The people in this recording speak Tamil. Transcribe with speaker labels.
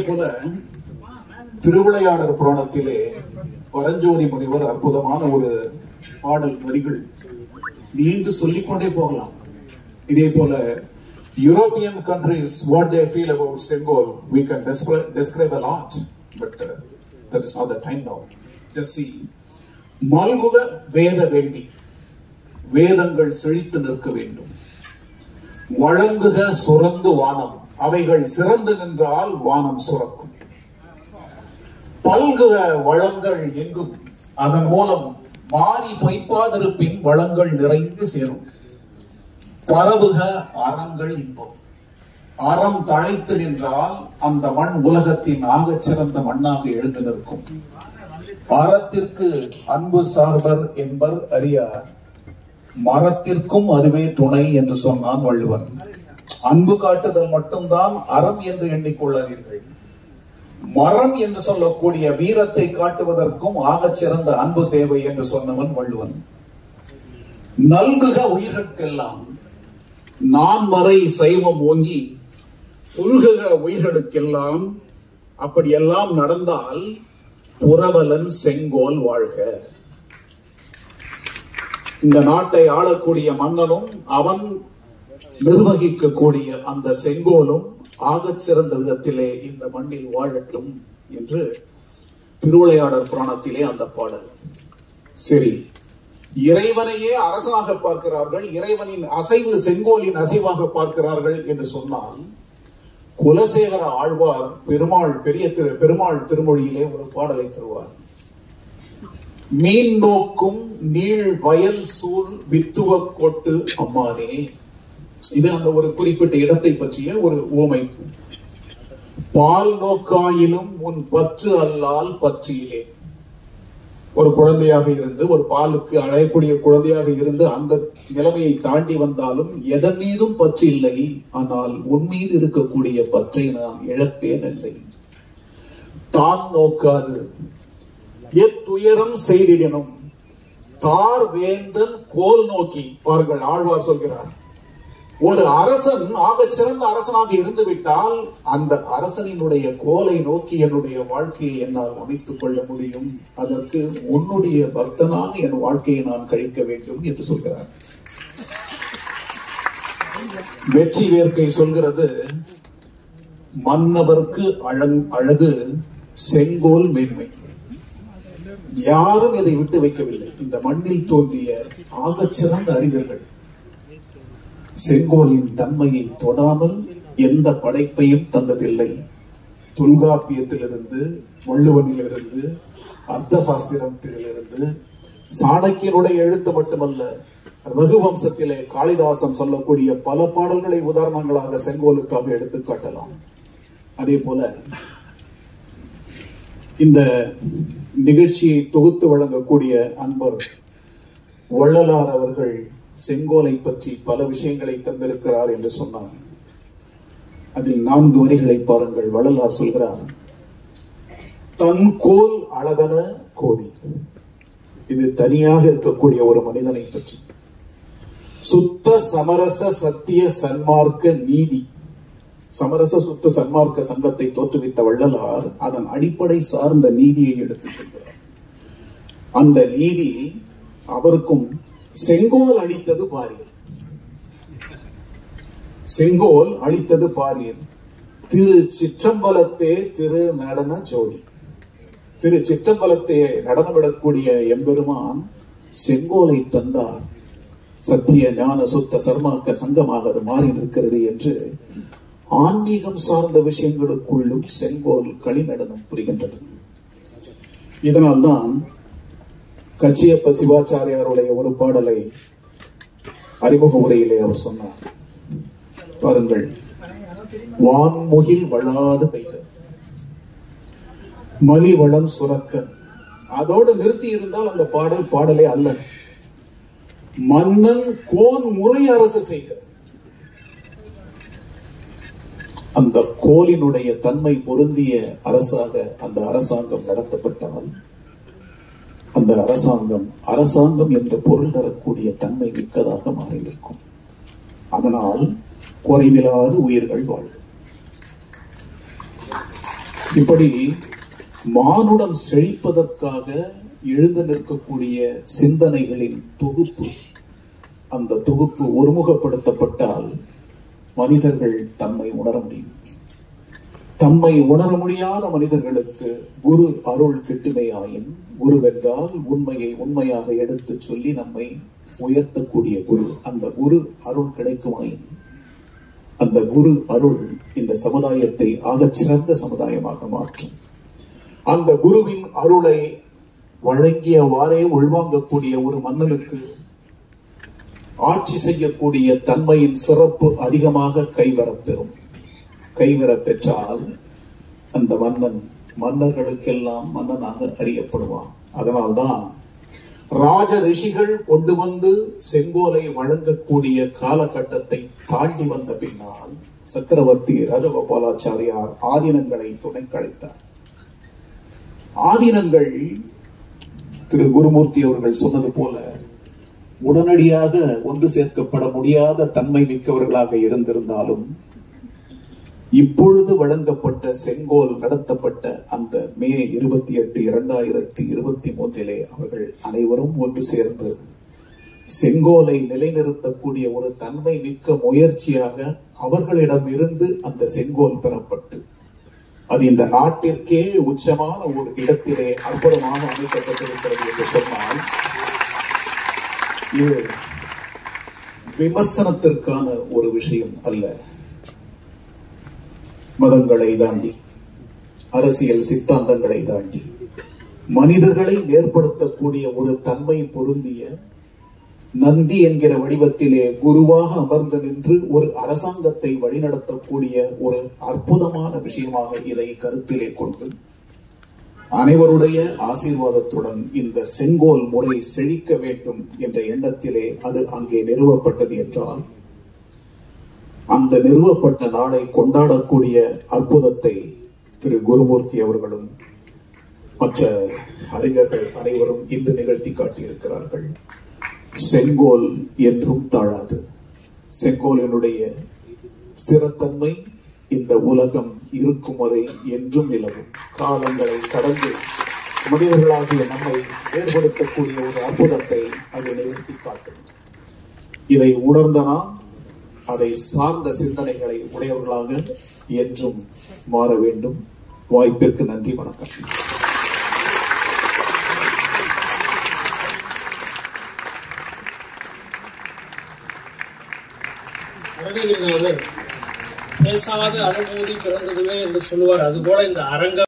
Speaker 1: போல திருவிளையாடல் புராணத்திலே பரஞ்சோதி முனிவர் அற்புதமான ஒரு பாடல் வரிகள் நீண்டு சொல்லிக்கொண்டே போகலாம். இதே போல European countries, what they feel about Sengol, we can describe a lot, but that is not the time now. Just see. மல்குக வேத வேள்வி, வேதங்கள் செழித்து நிற்க வேண்டும். வழங்குக சுரந்து வானம், அவைகள் சிறந்து நின்றால் வானம் சுரக்கும். பல்குக வளங்கள் எங்கும், அதன் மூலம் மாறி பொய்ப்பாதிருப்பின் வளங்கள் நிறைந்து சேரும். பரவுக அறங்கள் இன்பம், அறம் தழைத்து நின்றால் அந்த மண் உலகத்தின் ஆகச் சிறந்த மண்ணாக எழுந்து நிற்கும். அறத்திற்கு அன்பு சார்பர் என்பர் அறியார், மரத்திற்கும் அதுவே துணை என்று சொன்னான் வள்ளுவன். அன்பு காட்டுதல் மட்டும்தான் அறம் என்று எண்ணிக்கொள்ளாதீர்கள். மரம் என்று சொல்லக்கூடிய வீரத்தை காட்டுவதற்கும் ஆகச் சிறந்த அன்பு தேவை என்று சொன்னவன் வள்ளுவன். நல்குக உயிர்களுக்கெல்லாம், நான்மறை சைவம் ஓங்கி புல்குக உயிர்களுக்கெல்லாம். அப்படியெல்லாம் நடந்தால் புரவலன் செங்கோல் வாழ்க. இந்த நாட்டை ஆளக்கூடிய மன்னனும் அவன் நிர்வகிக்கக்கூடிய அந்த செங்கோலும் ஆகச் சிறந்த விதத்திலே இந்த மண்ணில் வாழட்டும் என்று திருவிளையாடல் புராணத்திலே அந்த பாடல். சரி, இறைவனையே அரசனாக பார்க்கிறார்கள், இறைவனின் அசைவு செங்கோலின் அசைவாக பார்க்கிறார்கள் என்று சொன்னால், குலசேகர ஆழ்வார் பெருமாள் திருமொழியிலே ஒரு பாடலை தருவார். மீன் நோக்கும் நீள் வயல் சூழ் வித்துவ கோட்டு அம்மானே. இது அந்த ஒரு குறிப்பிட்ட இடத்தை பற்றிய ஒரு உவமை. பால் நோக்காயிலும் உன் பற்று அல்லால் பற்றியிலே. ஒரு குழந்தையாக இருந்து, ஒரு பாலுக்கு அழையக்கூடிய குழந்தையாக இருந்து அந்த நிலைமையை தாண்டி வந்தாலும் எதன் மீதும் பற்று இல்லை, ஆனால் உன் மீது இருக்கக்கூடிய பற்றை நான் இழப்பேன் இல்லை. தான் நோக்காது எத்துயரம் செய்திடனும் தார் வேந்தன் கோல் நோக்கி. பாருங்கள், ஆழ்வார் சொல்கிறார், ஒரு அரசன் ஆகச் சிறந்த அரசனாக இருந்து விட்டால் அந்த அரசனினுடைய கோலை நோக்கி என்னுடைய வாழ்க்கையை என்னால் அமைத்துக் கொள்ள முடியும். அதற்கு உன்னுடைய பக்தனாக என் வாழ்க்கையை நான் கழிக்க வேண்டும் என்று சொல்கிறார். வெற்றி வேர்க்கை சொல்கிறது, மன்னவர்க்கு அழகு செங்கோல் மேன்மை. யாரும் இதை விட்டு வைக்கவில்லை. இந்த மண்ணில் தோன்றிய ஆகச் சிறந்த அறிஞர்கள் செங்கோலின் தன்மையை தொடாமல் எந்த படைப்பையும் தந்ததில்லை. தொல்காப்பியத்திலிருந்து, வள்ளுவனிலிருந்து, அர்த்த சாஸ்திரத்திலிருந்து, சாணக்கியனுடைய எழுத்து மட்டுமல்ல, ரகுவம்சத்திலே காளிதாசன் சொல்லக்கூடிய பல பாடல்களை உதாரணங்களாக செங்கோலுக்காக எடுத்து காட்டலாம். அதே போல இந்த நிகழ்ச்சியை தொகுத்து வழங்கக்கூடிய அன்பர் வள்ளலார் அவர்கள் செங்கோலை பற்றி பல விஷயங்களை தந்திருக்கிறார் என்று சொன்னார். அதில் 4 வரிகளை பாருங்கள். வள்ளலார் சொல்கிறார், தன் கோல் அளவன கோதி. இது தனியாக இருக்கக்கூடிய ஒரு மனிதனை பற்றி. சுத்த சமரச சத்திய சன்மார்க்க நீதி. சமரச சுத்த சன்மார்க்க சங்கத்தை தோற்றுவித்த வள்ளலார் அதன் அடிப்படை சார்ந்த நீதியை எடுத்துச் சொல்கிறார். அந்த நீதி அவருக்கும் செங்கோல் அளித்தது பாரியர். செங்கோல் அளித்தது பாரியர். திரு சிற்றம்பலத்தே திரு நடன ஜோதி. திரு சிற்றம்பலத்தை நடனமிடக்கூடிய எம்பெருமான் செங்கோலை தந்தார். சத்திய ஞான சுத்த சர்மாக்க சங்கமாக அது மாறி இருக்கிறது என்று ஆன்மீகம் சார்ந்த விஷயங்களுக்குள்ளும் செங்கோல் களிநடனம் புரிகின்றது. இதனால்தான் கச்சியப்ப சிவாச்சாரியாருடைய ஒரு பாடலை அறிமுக உரையிலே அவர் சொன்னார். பாருங்கள், வான்முகில் வளாது பெய்க மலி வளம் சுரக்க. அதோடு நிறுத்தி இருந்தால் அந்த பாடலே அல்ல. மன்னன் கோன் முறை அரசு செய்க. அந்த கோலினுடைய தன்மை பொருந்திய அரசாக அந்த அரசாங்கம் நடத்தப்பட்டால் அந்த அரசாங்கம் என்ற பொருள் தரக்கூடிய தன்மை மிக்கதாக மாறியிருக்கும். அதனால் குறைவில்லாத உயிர்கள் வாழும். இப்படி மானுடம் செழிப்பதற்காக எழுந்து நிற்கக்கூடிய சிந்தனைகளின் தொகுப்பு, அந்த தொகுப்பு ஒருமுகப்படுத்தப்பட்டால் மனிதர்கள் தம்மை உணர முடியும். தம்மை உணர முடியாத மனிதர்களுக்கு குரு அருள் கிட்டுமையாயின், குருவென்றால் உண்மையை உண்மையாக எடுத்து சொல்லி நம்மை உயர்த்தக்கூடிய குரு, அந்த குரு அருள் கிடைக்குமாயின் அந்த குரு அருள் இந்த சமுதாயத்தை ஆகச் சிறந்த சமுதாயமாக மாற்றும். அந்த குருவின் அருளை வழங்கியவாறே உள்வாங்கக்கூடிய ஒரு மன்னனுக்கு ஆட்சி செய்யக்கூடிய தன்மையின் சிறப்பு அதிகமாக கைவரப்பெறும். கைவரப்பெற்றால் அந்த மன்னன் மன்னர்களுக்கெல்லாம் மன்னனாக அறியப்படுவான். அதனால்தான் ராஜ ரிஷிகள் கொண்டு வந்து செங்கோலை வழங்கக்கூடிய காலகட்டத்தை தாண்டி வந்த பின்னால் சக்கரவர்த்தி ராஜகோபாலாச்சாரியார் ஆதீனங்களை துணைக்கழைத்தார். ஆதீனங்கள் திரு குருமூர்த்தி அவர்கள் சொன்னது போல உடனடியாக ஒன்று சேர்க்கப்பட முடியாத தன்மை மிக்கவர்களாக இருந்திருந்தாலும் இப்பொழுது வழங்கப்பட்ட செங்கோல் நடத்தப்பட்ட அந்த மே 28, 2023 அவர்கள் அனைவரும் ஒன்று சேர்ந்து செங்கோலை நிலைநிறுத்தக்கூடிய ஒரு தன்மை மிக்க முயற்சியாக அவர்களிடம் இருந்து அந்த செங்கோல் பெறப்பட்டு அது இந்த நாட்டிற்கே உச்சமான ஒரு இடத்திலே அற்புதமாக அமைக்கப்பட்டிருக்கிறது என்று சொன்னால் இது விமர்சனத்திற்கான ஒரு விஷயம் அல்ல. மதங்களை தாண்டி, அரசியல் சித்தாந்தங்களை தாண்டி மனிதர்களை ஏற்படுத்தக்கூடிய ஒரு தன்மை பொருந்திய நந்தி என்கிற வடிவத்திலே குருவாக அமர்ந்து நின்று ஒரு அரசாங்கத்தை வழிநடத்தக்கூடிய ஒரு அற்புதமான விஷயமாக இதை கருத்திலே கொண்டு அனைவருடைய ஆசீர்வாதத்துடன் இந்த செங்கோல் முறை செழிக்க வேண்டும் என்ற எண்ணத்திலே அது அங்கே நிறுவப்பட்டது என்றால் அந்த நிறுவப்பட்ட நாளை கொண்டாடக்கூடிய அற்புதத்தை திரு குருமூர்த்தி அவர்களும் மற்ற அறிஞர்கள் அனைவரும் இன்று நிகழ்த்தி காட்டியிருக்கிறார்கள். செங்கோல் என்றும் தாழாது. செங்கோலினுடைய ஸ்திரத்தன்மை இந்த உலகம் இருக்கும் வரை என்றும் நிலவும். காலங்களை கடந்து மனிதர்களாகிய நம்மை ஏற்படுத்தக்கூடிய ஒரு அற்புதத்தை அது நிகழ்த்தி காட்டும். இதை உணர்ந்த நாம் அதை சார்ந்த சிந்தனைகளை உடையவர்களாக என்றும் மாற வேண்டும். வாய்ப்பிற்கு நன்றி, வணக்கம்.
Speaker 2: பேசாத அனுமதி பிறந்ததுவே என்று சொல்லுவார். அதுபோல இந்த அரங்க